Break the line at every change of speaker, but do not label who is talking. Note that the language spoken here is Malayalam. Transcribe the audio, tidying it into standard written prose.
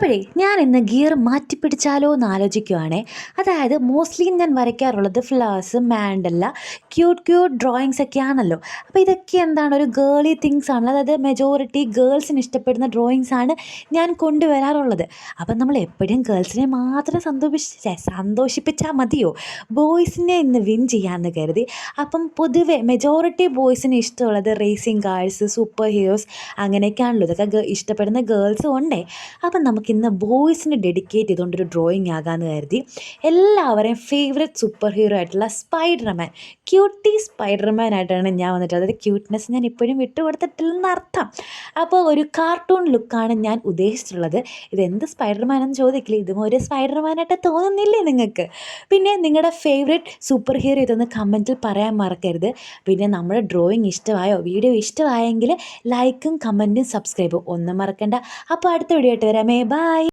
അപ്പോഴേ ഞാൻ ഇന്ന് ഗിയർ മാറ്റിപ്പിടിച്ചാലോ എന്ന് ആലോചിക്കുവാണേ. അതായത് മോസ്റ്റ്ലി ഞാൻ വരയ്ക്കാറുള്ളത് flowers, Mandalay, cute cute drawings ഒക്കെ ആണല്ലോ. അപ്പോൾ ഇതൊക്കെ എന്താണ് ഒരു ഗേളി തിങ്സ് ആണ്. അതായത് മെജോറിറ്റി ഗേൾസിന് ഇഷ്ടപ്പെടുന്ന ഡ്രോയിങ്സ് ആണ് ഞാൻ കൊണ്ടുവരാറുള്ളത്. അപ്പം നമ്മൾ എപ്പോഴും ഗേൾസിനെ മാത്രം സന്തോഷിപ്പിച്ചാൽ മതിയോ? ബോയ്സിനെ ഇന്ന് വിൻ ചെയ്യാമെന്ന് കരുതി. അപ്പം പൊതുവെ മെജോറിറ്റി ബോയ്സിന് ഇഷ്ടമുള്ളത് റേസിംഗ് കാഴ്സ്, സൂപ്പർ ഹീറോസ് അങ്ങനെയൊക്കെയാണല്ലോ. ഇതൊക്കെ ഇഷ്ടപ്പെടുന്ന ഗേൾസും ഉണ്ടേ. അപ്പം നമുക്കിന്ന് ബോയ്സിന് ഡെഡിക്കേറ്റ് ചെയ്തുകൊണ്ടൊരു ഡ്രോയിങ് ആകാമെന്ന് കരുതി. എല്ലാവരെയും ഫേവറേറ്റ് സൂപ്പർ ഹീറോ ആയിട്ടുള്ള സ്പൈഡർമാൻ, ക്യൂട്ടി സ്പൈഡർമാൻ ആയിട്ടാണ് ഞാൻ വന്നിട്ടുള്ളത്. അതായത് ക്യൂട്ട്നെസ് ഞാൻ ഇപ്പോഴും വിട്ടുകൊടുത്തിട്ടില്ലെന്ന് അർത്ഥം. അപ്പോൾ ഒരു കാർട്ടൂൺ ലുക്കാണ് ഞാൻ ഉദ്ദേശിച്ചിട്ടുള്ളത്. ഇതെന്ത് സ്പൈഡർമാൻ എന്ന് ചോദിക്കില്ല, ഇതും ഒരു സ്പൈഡർമാനായിട്ട് തോന്നുന്നില്ലേ നിങ്ങൾക്ക്? പിന്നെ നിങ്ങളുടെ ഫേവറേറ്റ് സൂപ്പർ ഹീറോ ഇതൊന്ന് കമൻറ്റിൽ പറയാൻ മറക്കരുത്. പിന്നെ നമ്മുടെ ഡ്രോയിങ് ഇഷ്ടമായോ, വീഡിയോ ഇഷ്ടമായെങ്കിൽ ലൈക്കും കമൻറ്റും സബ്സ്ക്രൈബും ഒന്നും മറക്കണ്ട. അപ്പോൾ അടുത്ത വീഡിയോ ആയിട്ട് വരാമേ. ബൈ.